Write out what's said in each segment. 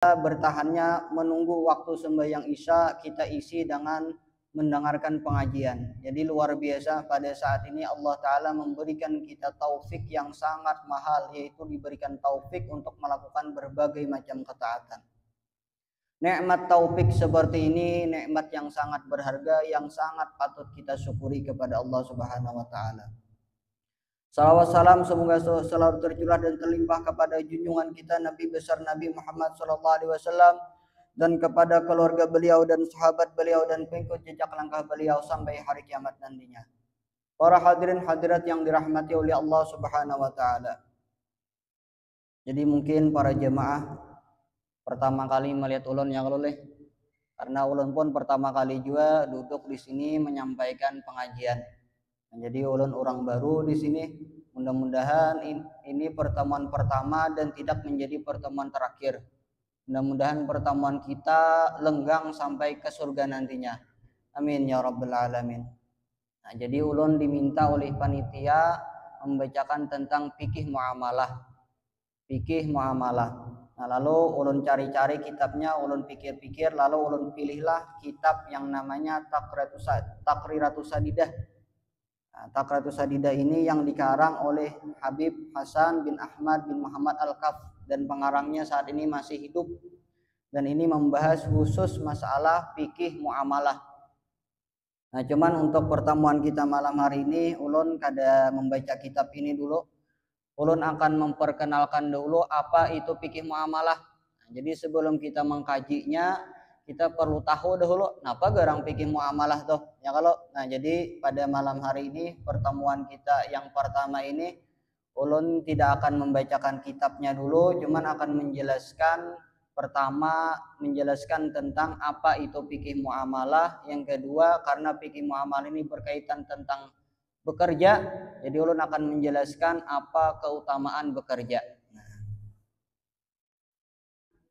bertahannya menunggu waktu sembahyang Isya kita isi dengan mendengarkan pengajian. Jadi luar biasa pada saat ini Allah Ta'ala memberikan kita taufik yang sangat mahal, yaitu diberikan taufik untuk melakukan berbagai macam ketaatan. Nikmat taufik seperti ini nikmat yang sangat berharga, yang sangat patut kita syukuri kepada Allah Subhanahu wa Ta'ala. Salawat salam semoga selalu tercurah dan terlimpah kepada junjungan kita Nabi besar Nabi Muhammad SAW dan kepada keluarga beliau dan sahabat beliau dan pengikut jejak langkah beliau sampai hari kiamat nantinya. Para hadirin hadirat yang dirahmati oleh Allah Subhanahu wa Ta'ala. Jadi mungkin para jemaah pertama kali melihat ulun yang luleh, karena ulun pun pertama kali juga duduk di sini menyampaikan pengajian. Jadi ulun orang baru di sini. Mudah-mudahan ini pertemuan pertama dan tidak menjadi pertemuan terakhir. Mudah-mudahan pertemuan kita lenggang sampai ke surga nantinya. Amin ya rabbal alamin. Nah, jadi ulun diminta oleh panitia membacakan tentang fikih muamalah. Fikih muamalah. Nah, lalu ulun cari-cari kitabnya, ulun pikir-pikir, lalu ulun pilihlah kitab yang namanya Taqriratus Sadidah. Taqriratus Sadidah ini yang dikarang oleh Habib Hasan bin Ahmad bin Muhammad Al-Kaf, dan pengarangnya saat ini masih hidup, dan ini membahas khusus masalah fikih muamalah. Nah, cuman untuk pertemuan kita malam hari ini ulun kada membaca kitab ini dulu. Ulun akan memperkenalkan dulu apa itu fikih muamalah. Nah, jadi sebelum kita mengkajinya, kita perlu tahu dahulu kenapa garang fikih muamalah tuh ya kalau. Nah, jadi pada malam hari ini pertemuan kita yang pertama ini ulun tidak akan membacakan kitabnya dulu, cuman akan menjelaskan pertama menjelaskan tentang apa itu fikih muamalah, yang kedua karena fikih muamalah ini berkaitan tentang bekerja, jadi ulun akan menjelaskan apa keutamaan bekerja.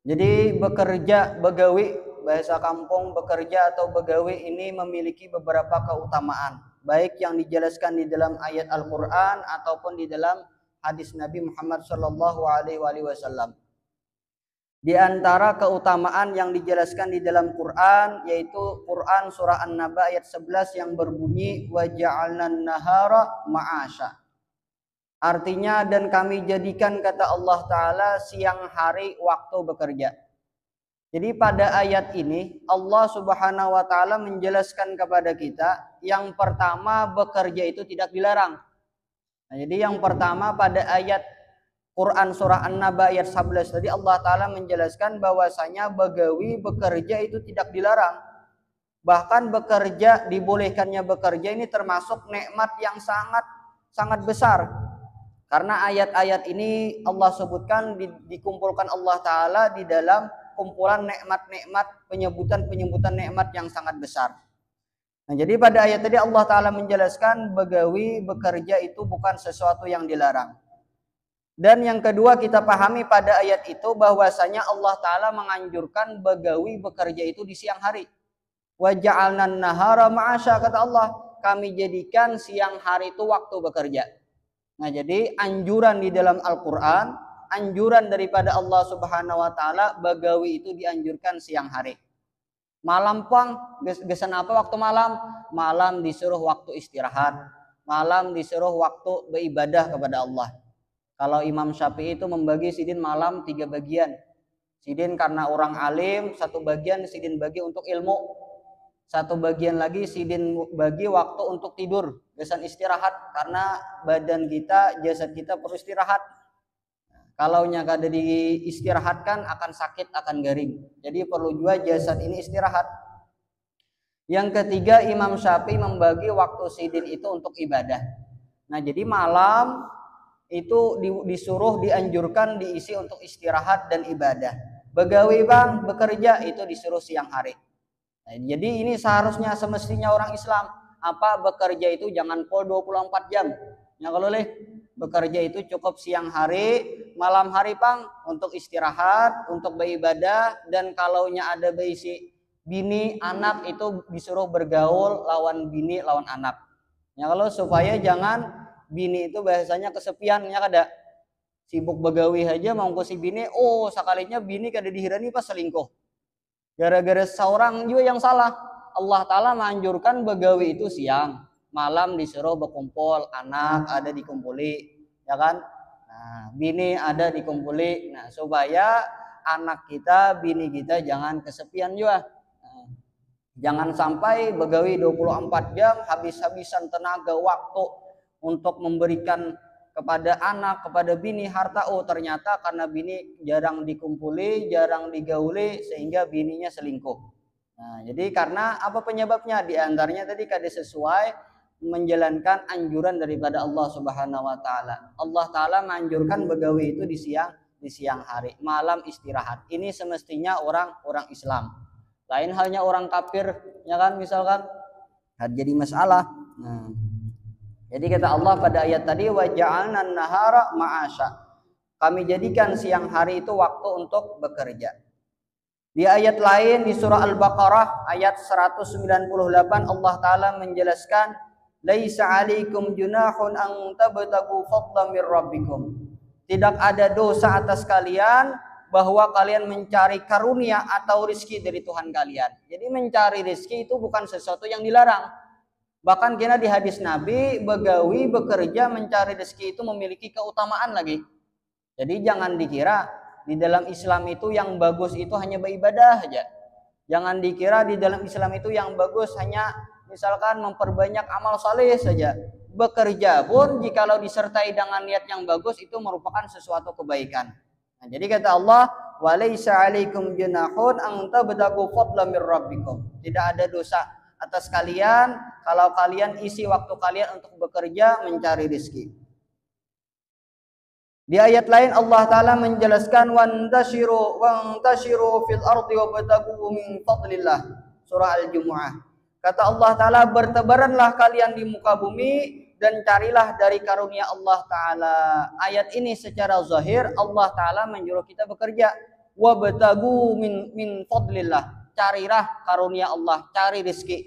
Jadi bekerja, begawi, bahasa kampung bekerja atau begawi ini memiliki beberapa keutamaan, baik yang dijelaskan di dalam ayat Al-Quran ataupun di dalam hadis Nabi Muhammad SAW. Di antara keutamaan yang dijelaskan di dalam Quran, yaitu Quran surah An-Naba ayat 11 yang berbunyi wa ja'alnan nahara ma'asha. Artinya, dan kami jadikan, kata Allah Ta'ala, siang hari waktu bekerja. Jadi pada ayat ini Allah Subhanahu wa Ta'ala menjelaskan kepada kita, yang pertama bekerja itu tidak dilarang. Nah, jadi yang pertama pada ayat Quran surah An-Naba ayat 11 tadi Allah Ta'ala menjelaskan bahwasanya begawi bekerja itu tidak dilarang. Bahkan bekerja, dibolehkannya bekerja ini termasuk nikmat yang sangat besar. Karena ayat-ayat ini Allah sebutkan dikumpulkan Allah Ta'ala di dalam kumpulan nikmat-nikmat, penyebutan nikmat yang sangat besar. Nah, jadi pada ayat tadi Allah Ta'ala menjelaskan begawi bekerja itu bukan sesuatu yang dilarang. Dan yang kedua kita pahami pada ayat itu bahwasanya Allah Ta'ala menganjurkan begawi bekerja itu di siang hari. Wa ja'alnan nahara ma'asha, kata Allah, kami jadikan siang hari itu waktu bekerja. Nah, jadi anjuran di dalam Al-Quran, anjuran daripada Allah Subhanahu wa Ta'ala, begawi itu dianjurkan siang hari. Malam pang, gesan apa waktu malam? Malam disuruh waktu istirahat, malam disuruh waktu beribadah kepada Allah. Kalau Imam Syafi'i itu membagi sidin malam 3 bagian. Sidin karena orang alim, 1 bagian sidin bagi untuk ilmu, 1 bagian lagi sidin bagi waktu untuk tidur, gesan istirahat, karena badan kita, jasad kita perlu istirahat. Kalau kada diistirahatkan akan sakit, akan garing. Jadi perlu juga jasad ini istirahat. Yang ketiga, Imam Syafi'i membagi waktu sidin itu untuk ibadah. Nah, jadi malam itu disuruh, dianjurkan, diisi untuk istirahat dan ibadah. Begawi bang, bekerja itu disuruh siang hari. Nah, jadi ini seharusnya semestinya orang Islam apa bekerja itu jangan pol 24 jam. Ya kalau bekerja itu cukup siang hari, malam hari pang untuk istirahat, untuk beribadah, dan kalaunya ada beisi bini, anak itu disuruh bergaul lawan bini, lawan anak. Ya kalau supaya jangan bini itu bahasanya kesepian, ya kada. Sibuk begawi aja mau ke si bini, oh sekalinya bini kada dihirani pas selingkuh. Gara-gara seorang juga yang salah. Allah Ta'ala menganjurkan begawi itu siang, malam disuruh berkumpul, anak ada dikumpuli, ya kan? Nah, bini ada dikumpuli. Nah, supaya anak kita, bini kita jangan kesepian juga. Nah, jangan sampai begawi 24 jam, habis-habisan tenaga waktu untuk memberikan kepada anak, kepada bini harta. Oh ternyata karena bini jarang dikumpuli, jarang digauli, sehingga bininya selingkuh. Nah, jadi karena apa penyebabnya? Di antaranya tadi kada sesuai menjalankan anjuran daripada Allah Subhanahu wa taala. Allah taala menganjurkan begawi itu di siang hari, malam istirahat. Ini semestinya orang Islam. Lain halnya orang kafir, ya kan, misalkan jadi masalah. Nah, jadi kata Allah pada ayat tadi, wa ja'alna nahara ma'asya. Kami jadikan siang hari itu waktu untuk bekerja. Di ayat lain di surah Al-Baqarah ayat 198 Allah Ta'ala menjelaskan, laisa 'alaikum junahun an tabtagu fadlan mir rabbikum. Tidak ada dosa atas kalian bahwa kalian mencari karunia atau rizki dari Tuhan kalian. Jadi mencari rizki itu bukan sesuatu yang dilarang. Bahkan kena di hadis Nabi, begawi, bekerja, mencari rezeki itu memiliki keutamaan lagi. Jadi jangan dikira di dalam Islam itu yang bagus itu hanya beribadah saja. Jangan dikira di dalam Islam itu yang bagus hanya misalkan memperbanyak amal saleh saja. Bekerja pun jikalau disertai dengan niat yang bagus itu merupakan sesuatu kebaikan. Nah, jadi kata Allah, walaisa 'alaikum junahun an tabtagu fadlan mir rabbikum. Tidak ada dosa atas kalian kalau kalian isi waktu kalian untuk bekerja mencari rezeki. Di ayat lain Allah Ta'ala menjelaskan wantashiru fil ardi wabtagu min fadlillah. Surah Al-Jumu'ah. Kata Allah Ta'ala, bertebaranlah kalian di muka bumi dan carilah dari karunia Allah Ta'ala. Ayat ini secara zahir Allah Ta'ala menyuruh kita bekerja. Wabtagu min fadlillah. Carilah karunia Allah, cari rezeki.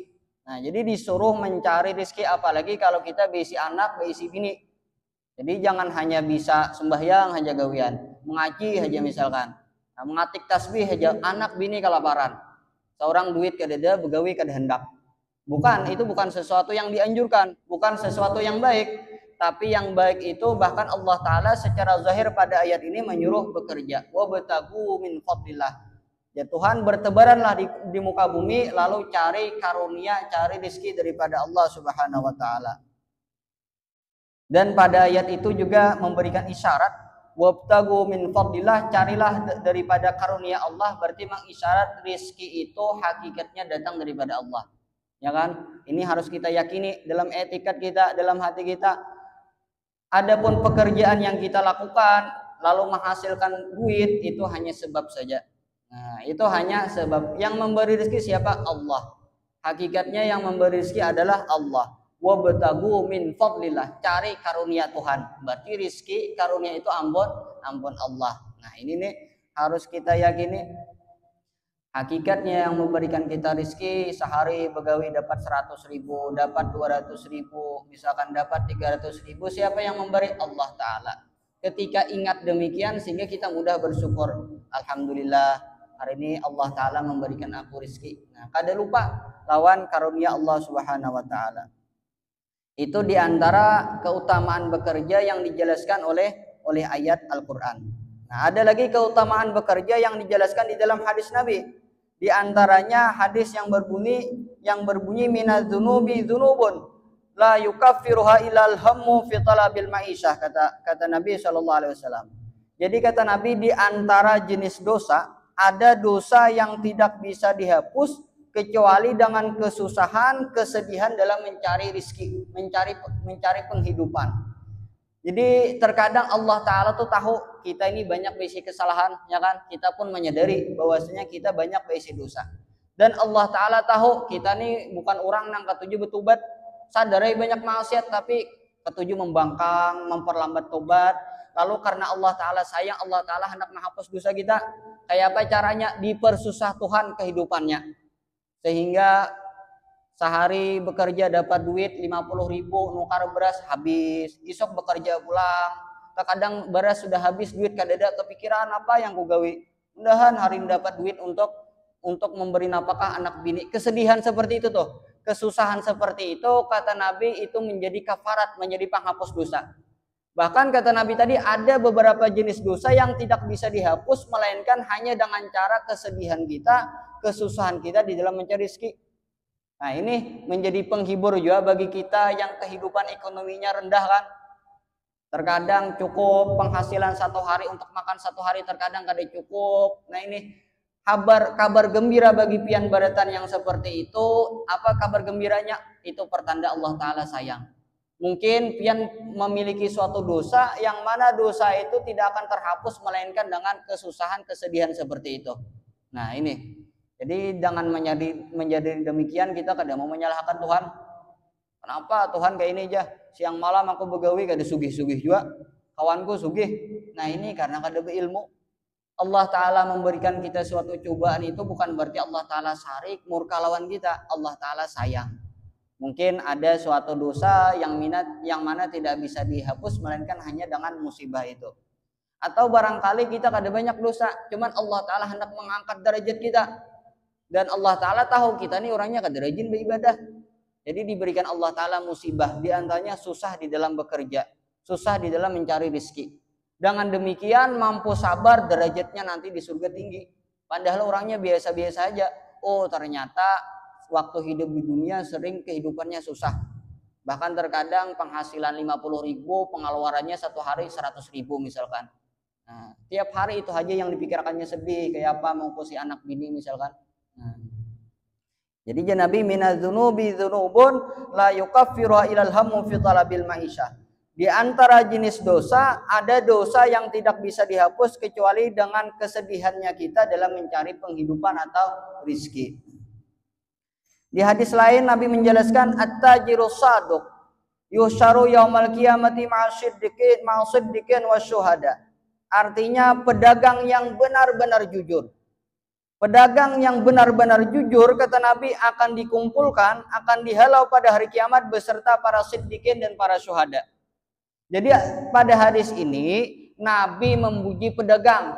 Nah, jadi disuruh mencari rezeki, apalagi kalau kita beisi anak, beisi bini. Jadi jangan hanya bisa sembahyang hanya gawian, mengaji aja misalkan. Nah, mengatik tasbih aja, anak bini kelaparan. Seorang duit kadeda, begawi kada hendak. Bukan, itu bukan sesuatu yang dianjurkan, bukan sesuatu yang baik. Tapi yang baik itu bahkan Allah Ta'ala secara zahir pada ayat ini menyuruh bekerja. Wabtagu min fadlillah. Ya Tuhan, bertebaranlah di muka bumi lalu cari karunia, cari rezeki daripada Allah Subhanahu wa taala. Dan pada ayat itu juga memberikan isyarat, wabtagu min fadlillah, carilah daripada karunia Allah, berarti mengisyarat rezeki itu hakikatnya datang daripada Allah. Ya kan? Ini harus kita yakini dalam etikat kita, dalam hati kita. Adapun pekerjaan yang kita lakukan lalu menghasilkan duit itu hanya sebab saja. Nah, itu hanya sebab. Yang memberi rezeki siapa? Allah. Hakikatnya yang memberi rezeki adalah Allah. Wabtagu min fadlillah, cari karunia Tuhan. Berarti rezeki karunia itu ampun Allah. Nah, ini nih harus kita yakini. Hakikatnya yang memberikan kita rezeki sehari begawi dapat 100.000, dapat 200.000, misalkan dapat 300.000, siapa yang memberi? Allah Ta'ala. Ketika ingat demikian sehingga kita mudah bersyukur. Alhamdulillah, hari ini Allah Ta'ala memberikan aku rezeki. Nah, kada lupa lawan karunia Allah Subhanahu wa Ta'ala. Itu diantara keutamaan bekerja yang dijelaskan oleh ayat Al-Quran. Nah, ada lagi keutamaan bekerja yang dijelaskan di dalam hadis Nabi. Di antaranya hadis yang berbunyi minadzunubi dzunubun la yukaffiruha ilal hammu fi talabil ma'isyah, kata Nabi sallallahu alaihi wasallam. Jadi kata Nabi, di antara jenis dosa ada dosa yang tidak bisa dihapus kecuali dengan kesusahan, kesedihan dalam mencari rezeki, mencari penghidupan. Jadi terkadang Allah Ta'ala tuh tahu kita ini banyak berisi kesalahan, ya kan? Kita pun menyadari bahwasanya kita banyak berisi dosa. Dan Allah Ta'ala tahu kita ini bukan orang yang ketujuh bertobat, sadarai banyak maksiat tapi ketujuh membangkang, memperlambat tobat. Lalu karena Allah Ta'ala sayang, Allah Ta'ala hendak menghapus dosa kita. Kayak apa caranya? Dipersusah Tuhan kehidupannya. Sehingga sehari bekerja dapat duit 50.000, nukar beras habis, isok bekerja pulang Terkadang beras sudah habis, duit kadada kepikiran apa yang ku gawe. Mudahan hari ini dapat duit untuk memberi nafkah anak bini. Kesedihan seperti itu tuh, kesusahan seperti itu kata Nabi itu menjadi kafarat, menjadi penghapus dosa. Bahkan kata Nabi tadi ada beberapa jenis dosa yang tidak bisa dihapus melainkan hanya dengan cara kesedihan kita, kesusahan kita di dalam mencari rezeki. Nah ini menjadi penghibur juga bagi kita yang kehidupan ekonominya rendah kan. Terkadang cukup penghasilan satu hari untuk makan satu hari, terkadang kada cukup. Nah ini kabar gembira bagi pian baratan yang seperti itu. Apa kabar gembiranya? Itu pertanda Allah Ta'ala sayang. Mungkin pian memiliki suatu dosa yang mana dosa itu tidak akan terhapus melainkan dengan kesusahan, kesedihan seperti itu. Nah ini, jadi jangan menjadi demikian kita kadang mau menyalahkan Tuhan. Kenapa Tuhan kayak ini aja? Siang malam aku begawe kada sugih-sugih juga. Kawanku sugih. Nah ini karena kada berilmu. Allah Ta'ala memberikan kita suatu cobaan itu bukan berarti Allah Ta'ala sarik, murka lawan kita. Allah Ta'ala sayang. Mungkin ada suatu dosa yang mana tidak bisa dihapus melainkan hanya dengan musibah itu. Atau barangkali kita kada banyak dosa, cuman Allah Ta'ala hendak mengangkat derajat kita. Dan Allah Ta'ala tahu kita nih orangnya kada rajin beribadah. Jadi diberikan Allah Ta'ala musibah, diantaranya susah di dalam bekerja, susah di dalam mencari rezeki. Dengan demikian mampu sabar, derajatnya nanti di surga tinggi. Padahal orangnya biasa-biasa aja. Oh ternyata waktu hidup di dunia sering kehidupannya susah. Bahkan terkadang penghasilan 50.000, pengeluarannya satu hari 100.000 misalkan. Nah, tiap hari itu aja yang dipikirkannya sedih, kayak apa mau si anak bini misalkan. Nah. Jadi Nabi minadzunubi dzunubun la yukaffiru ilal hammu fi talabil ma'isyah. Di antara jenis dosa ada dosa yang tidak bisa dihapus kecuali dengan kesedihannya kita dalam mencari penghidupan atau rizki. Di hadis lain Nabi menjelaskan at-tajiru saduq yusharu yaumal qiyamati ma'asiddiqin wasyuhada. Artinya pedagang yang benar-benar jujur. Pedagang yang benar-benar jujur kata Nabi akan dikumpulkan, akan dihalau pada hari kiamat beserta para siddiqin dan para syuhada. Jadi pada hadis ini Nabi memuji pedagang.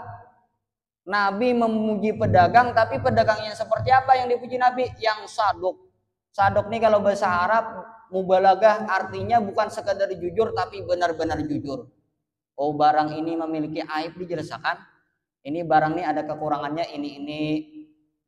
Nabi memuji pedagang, tapi pedagangnya seperti apa yang dipuji Nabi? Yang saduk. Saduk nih kalau bahasa Arab mubalagah artinya bukan sekadar jujur tapi benar-benar jujur. Oh barang ini memiliki aib dijelaskan. Ini barang ini ada kekurangannya ini.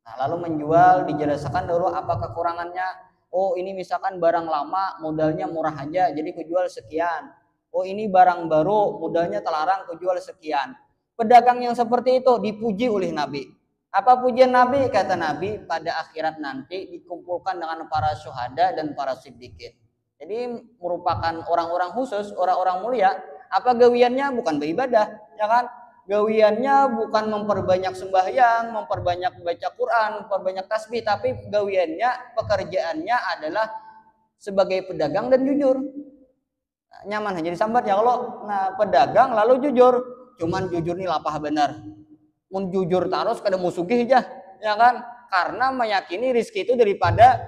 Nah, lalu menjual dijelaskan dulu apa kekurangannya. Oh ini misalkan barang lama modalnya murah aja jadi kujual sekian. Oh ini barang baru modalnya terlarang kujual sekian. Pedagang yang seperti itu dipuji oleh Nabi. Apa pujian Nabi? Kata Nabi pada akhirat nanti dikumpulkan dengan para syuhada dan para siddiqin. Jadi merupakan orang-orang khusus, orang-orang mulia. Apa gawiannya? Bukan beribadah, ya kan? Gawiannya bukan memperbanyak sembahyang, memperbanyak baca Quran, memperbanyak tasbih, tapi gawiannya, pekerjaannya adalah sebagai pedagang dan jujur. Nah, nyaman aja disambat ya kalau pedagang lalu jujur, cuman jujur nih lapah benar. Mun jujur terus kada musugih aja, ya kan? Karena meyakini rizki itu daripada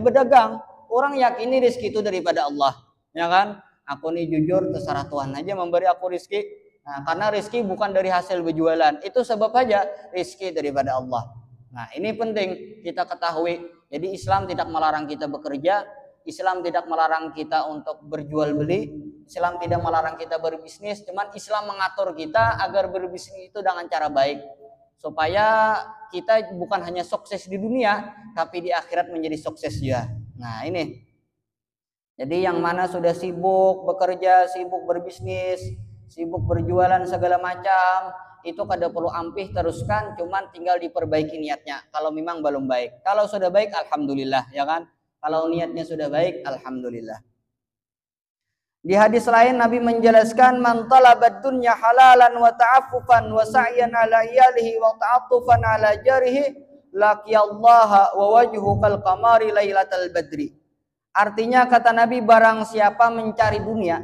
berdagang. Orang yakini rizki itu daripada Allah, ya kan? Aku nih jujur terserah Tuhan aja memberi aku rizki. Nah, karena rizki bukan dari hasil berjualan, itu sebab aja rizki daripada Allah. Nah, ini penting kita ketahui. Jadi Islam tidak melarang kita bekerja, Islam tidak melarang kita untuk berjual beli, Islam tidak melarang kita berbisnis, cuman Islam mengatur kita agar berbisnis itu dengan cara baik. Supaya kita bukan hanya sukses di dunia, tapi di akhirat menjadi sukses juga. Nah, ini. Jadi yang mana sudah sibuk bekerja, sibuk berbisnis, sibuk berjualan segala macam, itu kada perlu ampih teruskan, cuman tinggal diperbaiki niatnya. Kalau memang belum baik, kalau sudah baik alhamdulillah, ya kan? Kalau niatnya sudah baik alhamdulillah. Di hadis lain Nabi menjelaskan man talabad dunya halalan wa ta'affufan wa sa'yan ala iyalihi wa ta'attufan ala jarihi laqiyallaha wa wajhu kal qamari lailatal badri. Artinya kata Nabi barang siapa mencari dunia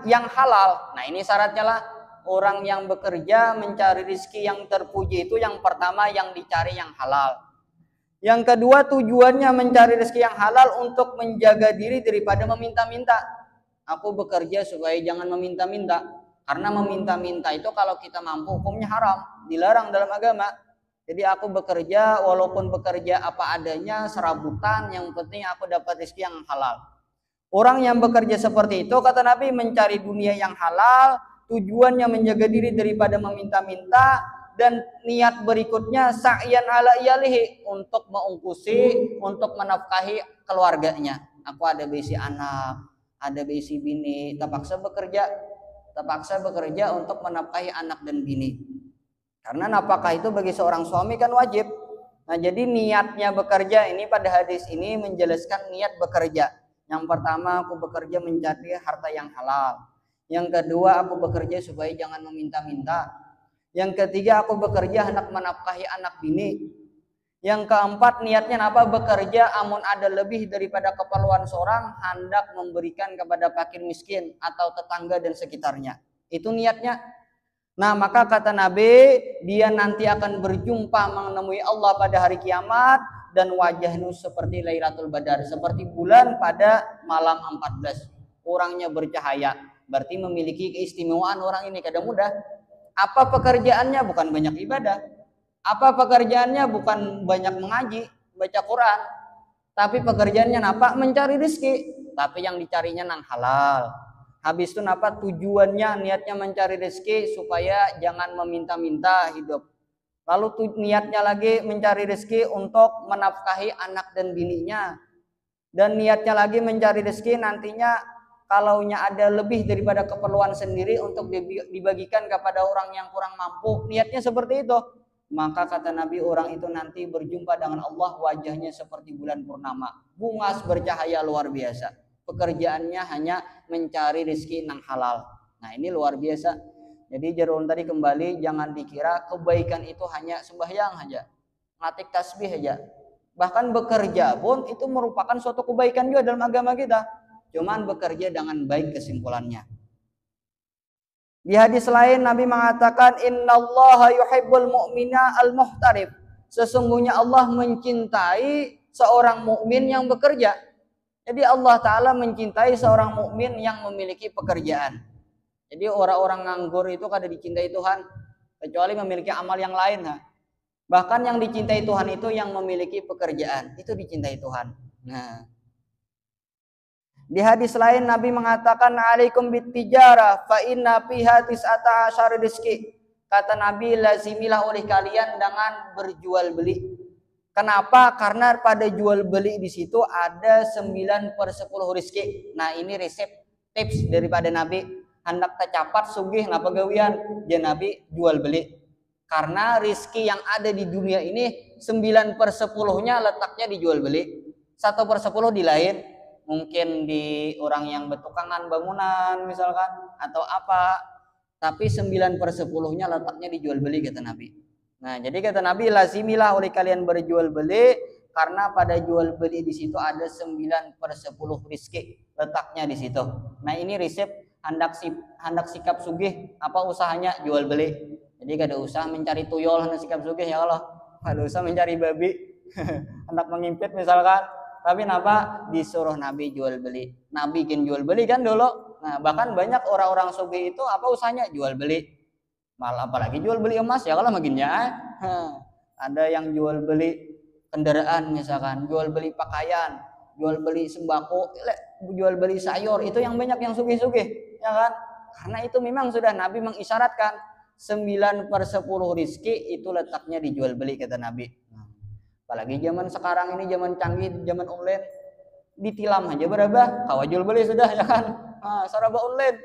yang halal. Nah ini syaratnya lah, orang yang bekerja mencari rezeki yang terpuji itu yang pertama yang dicari yang halal. Yang kedua tujuannya mencari rezeki yang halal untuk menjaga diri daripada meminta-minta. Aku bekerja supaya jangan meminta-minta. Karena meminta-minta itu kalau kita mampu hukumnya haram, dilarang dalam agama. Jadi aku bekerja walaupun bekerja apa adanya, serabutan, yang penting aku dapat rezeki yang halal. Orang yang bekerja seperti itu kata Nabi mencari dunia yang halal, tujuannya menjaga diri daripada meminta-minta, dan niat berikutnya sa'yan ala iyalihi, untuk mengungkusi, untuk menafkahi keluarganya. Aku ada besi anak, ada besi bini, terpaksa bekerja untuk menafkahi anak dan bini. Karena nafkah itu bagi seorang suami kan wajib. Nah, jadi niatnya bekerja ini pada hadis ini menjelaskan niat bekerja. Yang pertama, aku bekerja mencari harta yang halal. Yang kedua, aku bekerja supaya jangan meminta-minta. Yang ketiga, aku bekerja hendak menafkahi anak bini. Yang keempat, niatnya apa? Bekerja amun ada lebih daripada keperluan seorang, hendak memberikan kepada fakir miskin atau tetangga dan sekitarnya. Itu niatnya. Nah, maka kata Nabi, dia nanti akan berjumpa menemui Allah pada hari kiamat, dan wajahnya seperti Lailatul Badar, seperti bulan pada malam 14. Orangnya bercahaya, berarti memiliki keistimewaan orang ini. Kadang mudah. Apa pekerjaannya? Bukan banyak ibadah. Apa pekerjaannya? Bukan banyak mengaji, baca Quran. Tapi pekerjaannya apa? Mencari rezeki. Tapi yang dicarinya nang halal. Habis itu apa? Tujuannya, niatnya mencari rezeki supaya jangan meminta-minta hidup. Lalu niatnya lagi mencari rezeki untuk menafkahi anak dan bininya. Dan niatnya lagi mencari rezeki nantinya kalaunya ada lebih daripada keperluan sendiri untuk dibagikan kepada orang yang kurang mampu. Niatnya seperti itu. Maka kata Nabi, orang itu nanti berjumpa dengan Allah, wajahnya seperti bulan purnama, bungas bercahaya luar biasa. Pekerjaannya hanya mencari rezeki yang halal. Nah, ini luar biasa. Jadi Jarun tadi kembali, jangan dikira kebaikan itu hanya sembahyang saja, ngatik tasbih saja. Bahkan bekerja pun itu merupakan suatu kebaikan juga dalam agama kita. Cuman bekerja dengan baik kesimpulannya. Di hadis lain Nabi mengatakan, innallaha yuhibbul mu'mina al-muhtarif. Sesungguhnya Allah mencintai seorang mukmin yang bekerja. Jadi Allah Ta'ala mencintai seorang mukmin yang memiliki pekerjaan. Jadi orang-orang nganggur itu kada dicintai Tuhan, kecuali memiliki amal yang lain. Bahkan yang dicintai Tuhan itu yang memiliki pekerjaan, itu dicintai Tuhan. Nah, di hadis lain Nabi mengatakan, alaikum bittijara fa inna fiha tis'ata asyara rizki. Kata Nabi, lazimilah oleh kalian dengan berjual beli. Kenapa? Karena pada jual beli di situ ada 9/10 rizki. Nah, ini resep tips daripada Nabi. Hendak tercapat sugih napa gawian? Ya Nabi jual beli. Karena rizki yang ada di dunia ini 9/10-nya letaknya dijual beli. 1/10 di lain. Mungkin di orang yang bertukangan bangunan misalkan atau apa, tapi 9/10-nya letaknya dijual beli kata Nabi. Nah, jadi kata Nabi, lazimilah oleh kalian berjual beli, karena pada jual beli di situ ada 9/10 rizki letaknya di situ. Nah, ini resep hendak sikap sugih, apa usahanya jual beli. Jadi kada usah mencari tuyul hendak sikap sugih ya Allah. Kada usah mencari babi hendak mengimpit misalkan. Tapi kenapa disuruh Nabi jual beli? Nabi bikin jual beli kan dulu. Nah, bahkan banyak orang-orang sugih itu apa usahanya jual beli. Malah apalagi jual beli emas ya kalau makinnya. Ada yang jual beli kendaraan misalkan, jual beli pakaian, jual beli sembako, jual beli sayur, itu yang banyak yang sugih-sugih, ya kan? Karena itu memang sudah Nabi mengisyaratkan 9/10 rizki itu letaknya dijual beli kata Nabi. Apalagi zaman sekarang ini, zaman canggih, zaman online, ditilam aja berapa, kawa jual beli sudah ya kan. Serba online,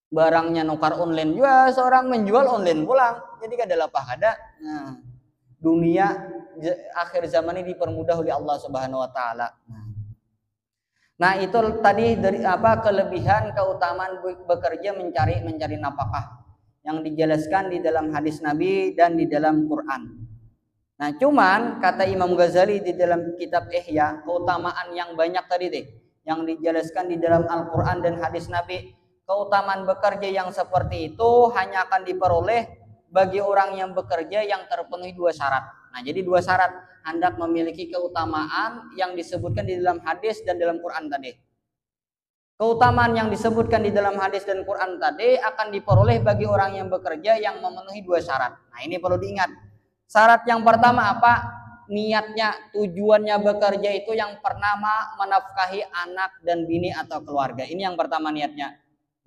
barangnya nukar online juga, seorang menjual online pulang, jadi kada lapah kada. Nah, dunia akhir zaman ini dipermudah oleh Allah Subhanahu Wa Taala. Nah, itu tadi dari apa kelebihan keutamaan bekerja mencari nafkah yang dijelaskan di dalam hadis Nabi dan di dalam Quran. Nah, cuman kata Imam Ghazali di dalam kitab Ihya, keutamaan yang banyak tadi deh yang dijelaskan di dalam Al-Quran dan hadis Nabi, keutamaan bekerja yang seperti itu hanya akan diperoleh bagi orang yang bekerja yang terpenuhi 2 syarat. Nah, jadi 2 syarat hendak memiliki keutamaan yang disebutkan di dalam hadis dan dalam Quran tadi. Keutamaan yang disebutkan di dalam hadis dan Quran tadi akan diperoleh bagi orang yang bekerja yang memenuhi 2 syarat. Nah, ini perlu diingat. Syarat yang pertama apa? Niatnya, tujuannya bekerja itu yang pertama menafkahi anak dan bini atau keluarga. Ini yang pertama niatnya.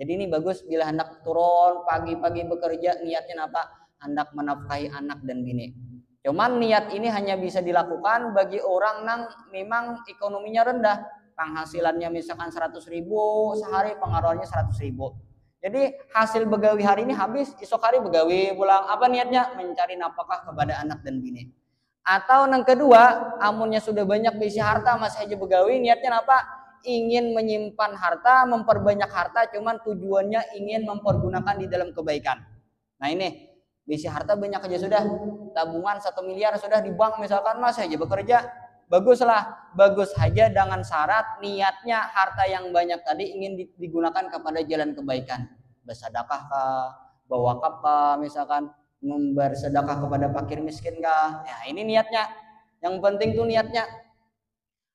Jadi ini bagus bila hendak turun pagi-pagi bekerja, niatnya apa? Hendak menafkahi anak dan bini. Cuman niat ini hanya bisa dilakukan bagi orang yang memang ekonominya rendah. Penghasilannya misalkan 100.000 sehari, pengeluarannya 100.000. Jadi hasil begawi hari ini habis, esok hari begawi pulang. Apa niatnya? Mencari nafkah kepada anak dan bini. Atau yang kedua, amunnya sudah banyak bisi harta masih aja begawi, niatnya apa? Ingin menyimpan harta, memperbanyak harta, cuman tujuannya ingin mempergunakan di dalam kebaikan. Nah ini, bisi harta banyak aja sudah, tabungan 1 miliar sudah di bank misalkan, masih aja bekerja. Baguslah, bagus saja dengan syarat niatnya harta yang banyak tadi ingin digunakan kepada jalan kebaikan. Bersedekah kah, berwakaf kah, misalkan bersedekah kepada fakir miskin kah. Ya, ini niatnya. Yang penting tuh niatnya.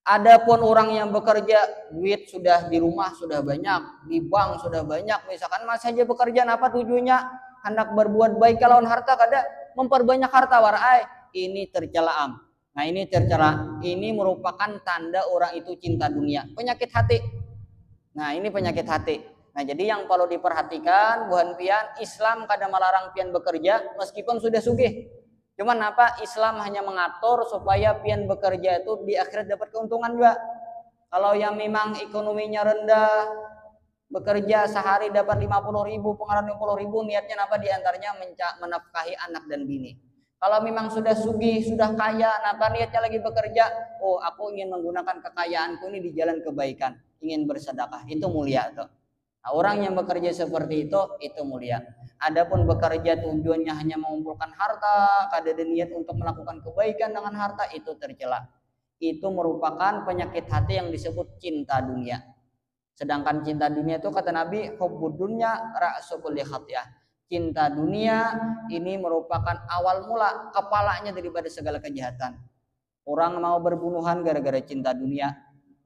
Adapun orang yang bekerja, duit sudah di rumah sudah banyak, di bank sudah banyak, misalkan masih aja bekerja, apa tujuannya? Hendak berbuat baik kalau harta kada memperbanyak harta warai, ini tercela. Nah ini tercela, ini merupakan tanda orang itu cinta dunia, penyakit hati. Nah ini penyakit hati. Nah jadi yang perlu diperhatikan, buhan pian, Islam kada melarang pian bekerja meskipun sudah sugih. Cuman apa? Islam hanya mengatur supaya pian bekerja itu di akhirat dapat keuntungan juga. Kalau yang memang ekonominya rendah, bekerja sehari dapat 50.000, pengeluaran 50.000, niatnya apa? Diantaranya menafkahi anak dan bini. Kalau memang sudah sugih, sudah kaya, apa niatnya lagi bekerja? Oh, aku ingin menggunakan kekayaanku ini di jalan kebaikan, ingin bersedekah, itu mulia tuh. Nah, orang yang bekerja seperti itu mulia. Adapun bekerja tujuannya hanya mengumpulkan harta, kada ada niat untuk melakukan kebaikan dengan harta, itu tercela. Itu merupakan penyakit hati yang disebut cinta dunia. Sedangkan cinta dunia itu kata Nabi, hubbud dunya ra'su kulli khati'ah. Cinta dunia ini merupakan awal mula, kepalanya daripada segala kejahatan. Orang mau berbunuhan gara-gara cinta dunia.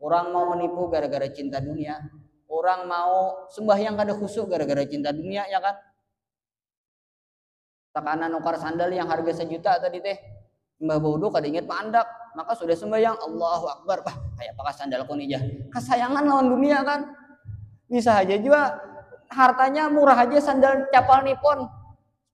Orang mau menipu gara-gara cinta dunia. Orang mau sembahyang kada khusyuk gara-gara cinta dunia, ya kan? Takanan nukar sandal yang harga 1 juta tadi teh, Mbah Bodo kada inget mandak, maka sudah sembahyang Allahu Akbar, kayak pakai sandalku nih jah. Kesayangan lawan dunia kan? Bisa aja juga hartanya murah aja, sandal capal nipon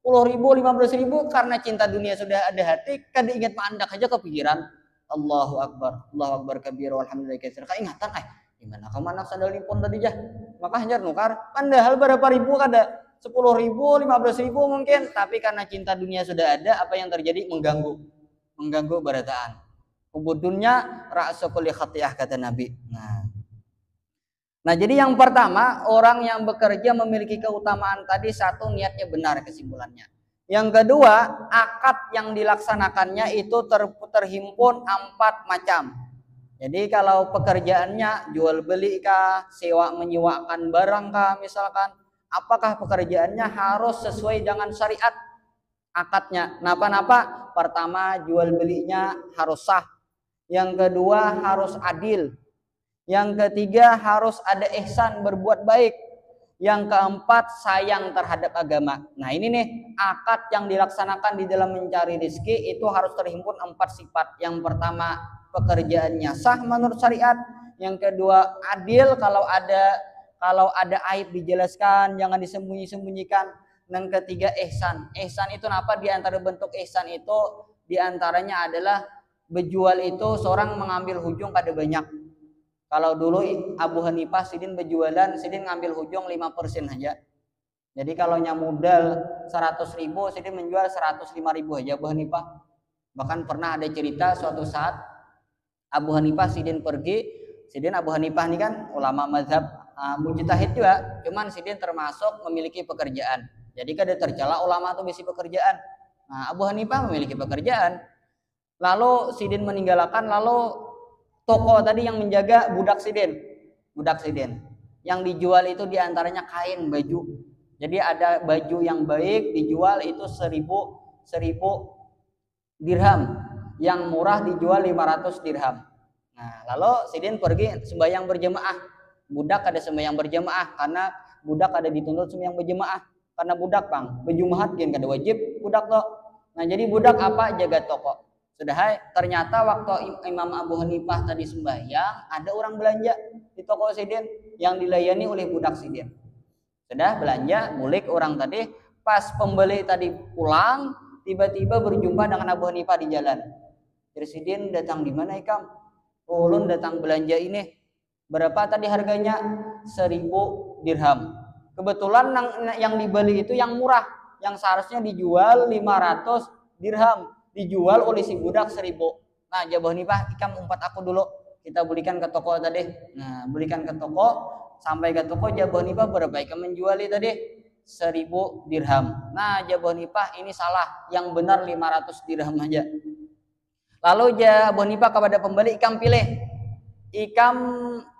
10.000, 15.000, karena cinta dunia sudah ada hati, kada ingat mandak aja kepikiran Allahu Akbar, Allahu Akbar kabir walhamdulillah katsir. Keingatan gimana kamu anak sandal nipon tadi jah, maka hanya nukar padahal berapa ribu kada, 10.000, 15.000 mungkin, tapi karena cinta dunia sudah ada, apa yang terjadi? Mengganggu barataan. Ubudunnya ra'su kulli khati'ah kata Nabi. Nah, jadi yang pertama, orang yang bekerja memiliki keutamaan tadi, satu, niatnya benar, kesimpulannya. Yang kedua, akad yang dilaksanakannya itu terhimpun 4 macam. Jadi kalau pekerjaannya jual beli kah, sewa menyewakan barang kah misalkan, apakah pekerjaannya harus sesuai dengan syariat akadnya? Napa-napa? Pertama, jual belinya harus sah. Yang kedua, harus adil. Yang ketiga, harus ada ihsan, berbuat baik. Yang keempat, sayang terhadap agama. Nah ini nih, akad yang dilaksanakan di dalam mencari rezeki itu harus terhimpun 4 sifat. Yang pertama, pekerjaannya sah menurut syariat. Yang kedua, adil, kalau ada aib dijelaskan, jangan disembunyi-sembunyikan. Yang ketiga, ihsan. Ihsan itu apa? Di antara bentuk ihsan itu diantaranya adalah berjual itu seorang mengambil hujung pada banyak. Kalau dulu Abu Hanifah sidin berjualan, sidin ngambil hujung 5% aja. Jadi kalau modal 100.000, sidin menjual 105.000 aja Abu Hanifah. Bahkan pernah ada cerita suatu saat Abu Hanifah sidin pergi, sidin Abu Hanifah ini kan ulama mazhab mujtahid juga, cuman sidin termasuk memiliki pekerjaan. Jadi kada tercela ulama itu bisi pekerjaan. Nah, Abu Hanifah memiliki pekerjaan. Lalu sidin meninggalkan, lalu toko tadi yang menjaga budak sidin. Yang dijual itu diantaranya kain, baju. Jadi ada baju yang baik dijual itu 1.000 dirham. Yang murah dijual 500 dirham. Nah, lalu sidin pergi sembahyang berjemaah. budak ada sembahyang berjamaah karena budak ada dituntut sembahyang berjamaah karena budak bang berjumahat kan kada wajib budak toh. Nah jadi budak apa jaga toko. Sudah hai, ternyata waktu Imam Abu Hanifah tadi sembahyang ada orang belanja di toko sidin yang dilayani oleh budak sidin. Sudah belanja mulik orang tadi, pas pembeli tadi pulang tiba-tiba berjumpa dengan Abu Hanifah di jalan. Presiden datang di mana ikam? Ulun datang belanja ini. Berapa tadi harganya? 1000 dirham. Kebetulan yang dibeli itu yang murah, yang seharusnya dijual 500 dirham, dijual oleh si budak 1000. Nah, Abu Hanifah, ikam umpat aku dulu. Kita belikan ke toko tadi. Nah, belikan ke toko, sampai ke toko Abu Hanifah berapa ikam menjual tadi? 1000 dirham. Nah, Abu Hanifah ini salah, yang benar 500 dirham aja. Lalu Abu Hanifah kepada pembeli, ikam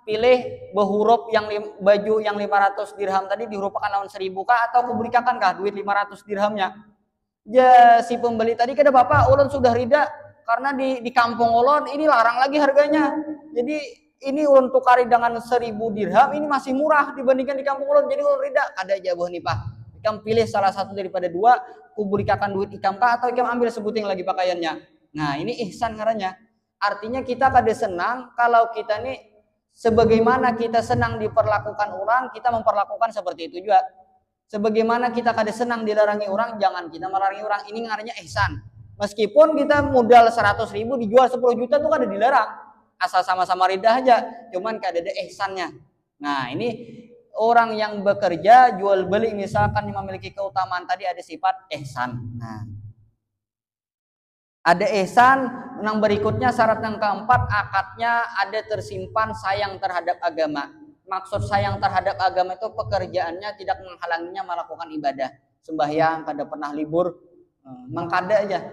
pilih berhuruf yang baju yang 500 dirham tadi dihurufkan lawan 1000 kah atau aku berikan kah duit 500 dirhamnya. Si pembeli tadi kada bapak ulun sudah rida karena di kampung ulun ini larang lagi harganya. Jadi ini ulun tukari dengan 1000 dirham ini masih murah dibandingkan di kampung ulun. Jadi ulun rida kada Abu Hanifah. Ikam pilih salah satu daripada dua, aku berikan duit ikam kah atau ikam ambil sebuting lagi pakaiannya. Nah ini ihsan ngarannya. Artinya kita kada senang kalau kita nih sebagaimana kita senang diperlakukan orang, kita memperlakukan seperti itu juga. Sebagaimana kita kada senang dilarangi orang, jangan kita melarang orang. Ini ngarannya ihsan. Meskipun kita modal 100.000 dijual 10 juta tuh kada dilarang. Asal sama-sama ridha aja. Cuman kada ada ihsannya. Nah ini orang yang bekerja jual beli misalkan yang memiliki keutamaan tadi ada sifat ihsan. Nah ada ihsan. Yang berikutnya syarat yang keempat, akadnya ada tersimpan sayang terhadap agama. Maksud sayang terhadap agama itu pekerjaannya tidak menghalanginya melakukan ibadah. Sembahyang kada pernah libur, mengkada aja,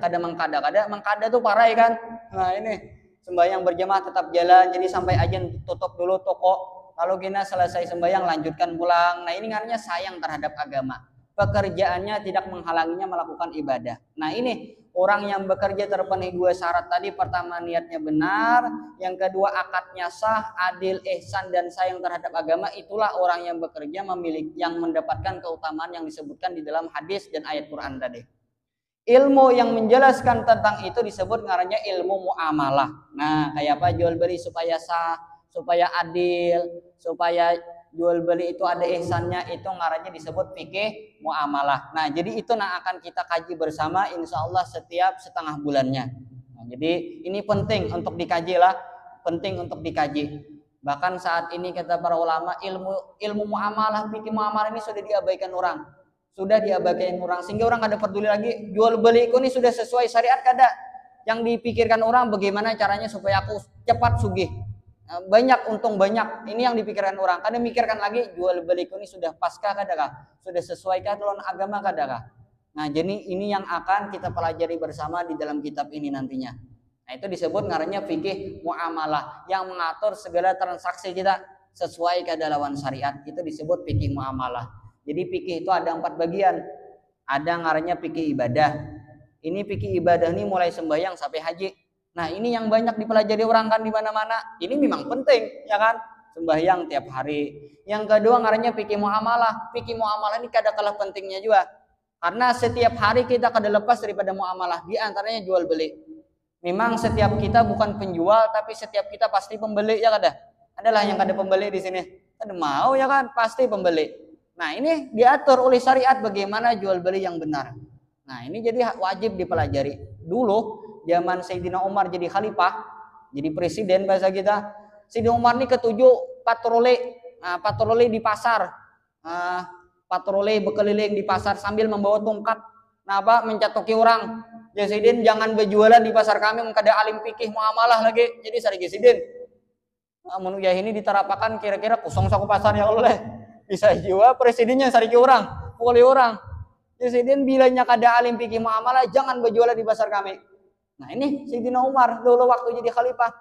mengkada tuh parah ya kan. Nah ini sembahyang berjamaah tetap jalan, jadi sampai ajan tutup dulu toko, lalu kita selesai sembahyang lanjutkan pulang. Nah ini artinya sayang terhadap agama. Pekerjaannya tidak menghalanginya melakukan ibadah. Nah ini orang yang bekerja terpenuhi dua syarat tadi. Pertama niatnya benar, yang kedua akadnya sah, adil, ihsan dan sayang terhadap agama. Itulah orang yang bekerja yang mendapatkan keutamaan yang disebutkan di dalam hadis dan ayat Quran tadi. Ilmu yang menjelaskan tentang itu disebut ngarannya ilmu muamalah. Nah kayak apa jual beli supaya sah, supaya adil, supaya jual beli itu ada ihsannya, itu ngarannya disebut fikih muamalah. Nah jadi itu yang akan kita kaji bersama insya Allah setiap setengah bulannya. Nah, jadi ini penting untuk dikaji lah, penting untuk dikaji. Bahkan saat ini kata para ulama ilmu muamalah, fikih muamalah ini sudah diabaikan orang, sehingga orang kada peduli lagi jual beli ini sudah sesuai syariat kada. Yang dipikirkan orang bagaimana caranya supaya aku cepat sugih, banyak untung banyak, ini yang dipikirkan orang. Kada mikirkan lagi jual beli ini sudah paskah kadakah, sudah sesuaikah dengan agama kadakah. Nah jadi ini yang akan kita pelajari bersama di dalam kitab ini nantinya. Nah itu disebut ngarannya fikih muamalah, yang mengatur segala transaksi kita sesuai kada lawan syariat, itu disebut fikih muamalah. Jadi fikih itu ada 4 bagian. Ada ngarannya fikih ibadah. Ini fikih ibadah ini mulai sembahyang sampai haji. Nah ini yang banyak dipelajari orang kan di mana-mana. Ini memang penting ya kan, sembahyang tiap hari. Yang kedua ngarannya fikih muamalah. Fikih muamalah ini kada kalah pentingnya juga. Karena setiap hari kita kada lepas daripada muamalah. Di antaranya jual beli. Memang setiap kita bukan penjual, tapi setiap kita pasti pembeli ya kada. Adalah yang kada pembeli di sini. Kada mau ya kan, pasti pembeli. Nah ini diatur oleh syariat bagaimana jual beli yang benar. Nah ini jadi wajib dipelajari. Dulu zaman Sayyidina Umar jadi khalifah, jadi presiden bahasa kita. Sayyidina Umar ini ketujuh patroli di pasar, patroli berkeliling di pasar sambil membawa tongkat. Nah apa mencatoki orang. Ya Sayyidin jangan berjualan di pasar kami, kada alim fikih muamalah lagi. Jadi sarigi Sayyidin. Menu ya ini diterapakan kira-kira kosong saku pasar ya oleh. Bisa jiwa presidennya sarigi orang, pukuli orang. Ya Sayyidin bilanya kada alim fikih muamalah jangan berjualan di pasar kami. Nah ini Sayyidina Umar dulu waktu jadi khalifah.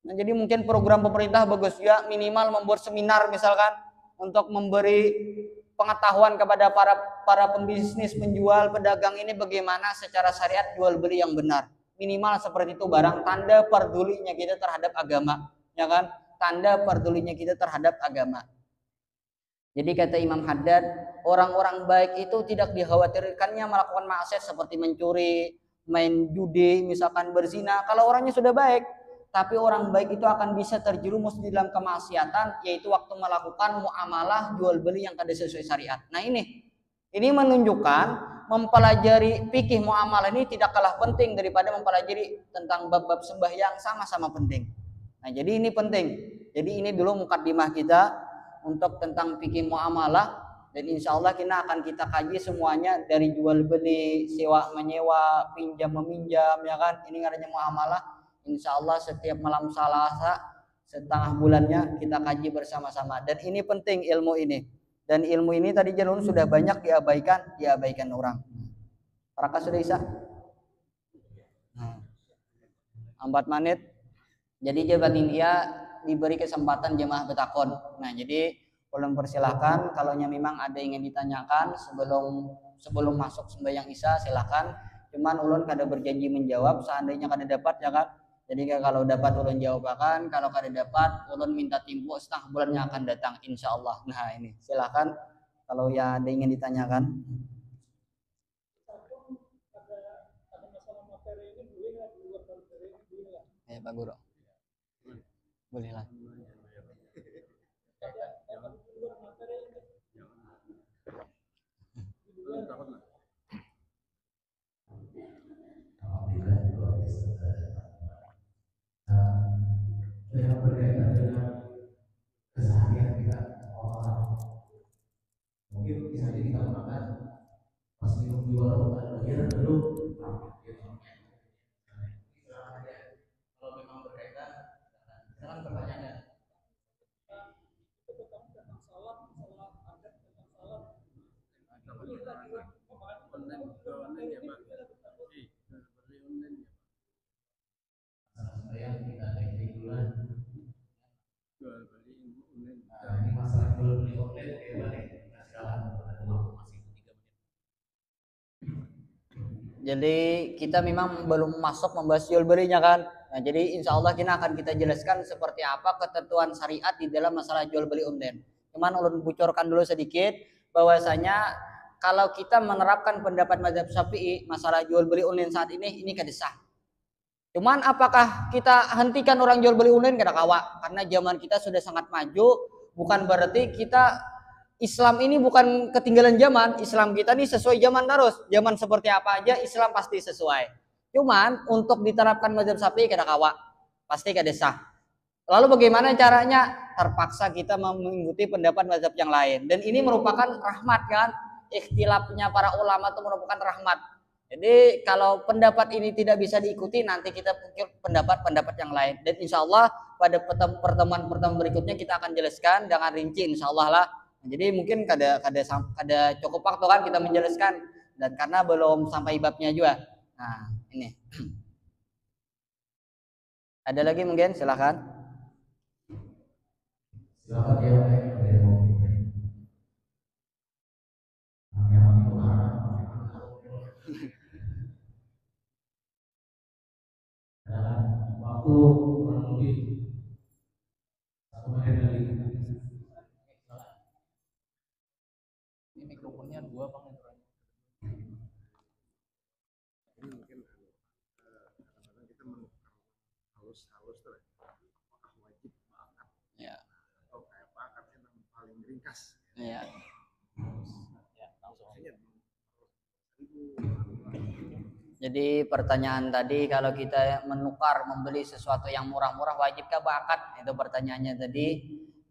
Nah, jadi mungkin program pemerintah bagus ya, minimal membuat seminar misalkan untuk memberi pengetahuan kepada para pembisnis, penjual, pedagang ini bagaimana secara syariat jual beli yang benar. Minimal seperti itu barang tanda pedulinya kita terhadap agama, ya kan? tanda pedulinya kita terhadap agama. Jadi kata Imam Haddad, orang-orang baik itu tidak dikhawatirkannya melakukan maksiat seperti mencuri, main judi, misalkan berzina. Kalau orangnya sudah baik, tapi orang baik itu akan bisa terjerumus di dalam kemaksiatan, yaitu waktu melakukan muamalah jual beli yang tidak sesuai syariat. Nah ini menunjukkan mempelajari fikih muamalah ini tidak kalah penting daripada mempelajari tentang bab-bab sembahyang, sama-sama penting. Nah jadi ini penting. Jadi ini dulu mukaddimah kita untuk tentang fikih muamalah, dan insya Allah kita kaji semuanya dari jual beli, sewa menyewa, pinjam meminjam, ya kan. Ini namanya muamalah. Insya Allah setiap malam Selasa setengah bulannya kita kaji bersama-sama, dan ini penting ilmu ini. Dan ilmu ini tadi jalur sudah banyak diabaikan orang. Raka sudah isa 4 menit. Jadi jabat India diberi kesempatan jemaah betakon. Nah jadi belum persilahkan, kalau memang ada yang ingin ditanyakan sebelum masuk sembahyang isya silahkan. Cuman ulun kada berjanji menjawab, seandainya kada dapat ya kan. Jadi kalau dapat ulun jawabakan, kalau kada dapat ulun minta timpo setengah bulannya akan datang insya Allah. Nah ini silahkan kalau ya ada yang ingin ditanyakan. Ya Pak Guru, boleh lah. Yang berkaitan dengan keseharian kita orang, mungkin bisa jadi kita makan pas minum di warung akhirnya dulu kalau memang berkaitan dengan pertanyaannya yang kita teknik bulan ini masalah jual beli online bagaimana kita silakan Jadi kita memang belum masuk membahas jual belinya kan. Nah jadi insya Allah kita jelaskan seperti apa ketentuan syariat di dalam masalah jual beli online. Cuman ulun bocorkan dulu sedikit bahwasanya kalau kita menerapkan pendapat mazhab Syafi'i masalah jual beli online saat ini kada sah. Cuman apakah kita hentikan orang jual beli online? Kada kawa, karena zaman kita sudah sangat maju. Bukan berarti kita Islam ini bukan ketinggalan zaman. Islam kita ini sesuai zaman terus. Zaman seperti apa aja Islam pasti sesuai. Cuman untuk diterapkan mazhab Syafi'i kada kawa, pasti kada sah. Lalu bagaimana caranya? Terpaksa kita mengikuti pendapat mazhab yang lain. Dan ini merupakan rahmat kan? Ikhtilafnya para ulama itu merupakan rahmat. Jadi kalau pendapat ini tidak bisa diikuti, nanti kita pikir pendapat-pendapat yang lain. Dan insya Allah pada pertemuan berikutnya kita akan jelaskan dengan rinci insya Allah lah. Jadi mungkin kada cukup waktu kan kita menjelaskan, dan karena belum sampai babnya juga. Nah ini. Ada lagi mungkin silakan. Silakan dia waktu kurang lebih 1 menit lagi. Ini mikrofonnya 2 bang. Ini mungkin kadang-kadang kita menukar halus tuh, apakah wajib bakat Ya. atau kayak bakat yang paling ringkas. Ya. Jadi pertanyaan tadi, kalau kita menukar membeli sesuatu yang murah-murah wajibkah bakat? Itu pertanyaannya tadi.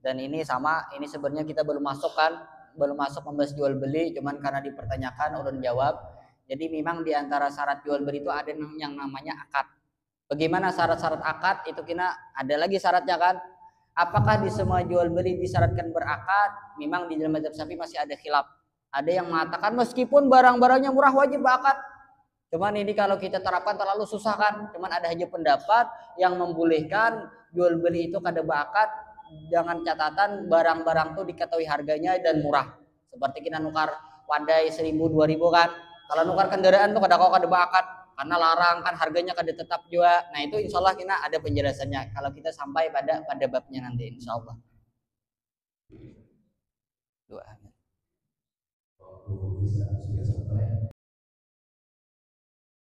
Dan ini sama, ini sebenarnya kita belum masuk membahas jual beli, cuman karena dipertanyakan ulun jawab. Jadi memang di antara syarat jual beli itu ada yang namanya akad. Bagaimana syarat-syarat akad? Itu ada lagi syaratnya kan? Apakah di semua jual beli disyaratkan berakad? Memang di dalam mazhab Syafi'i masih ada khilaf. Ada yang mengatakan meskipun barang-barangnya murah wajib berakad. Cuman ini kalau kita terapkan terlalu susah kan. Cuman ada aja pendapat yang membolehkan jual beli itu kada berakad, dengan catatan barang-barang itu diketahui harganya dan murah. Seperti kita nukar wadai 1.000 2.000 kan. Kalau nukar kendaraan tuh kada berakad, karena larang kan harganya kada tetap juga. Nah itu insya Allah kita ada penjelasannya kalau kita sampai pada babnya nanti insya Allah. Doa.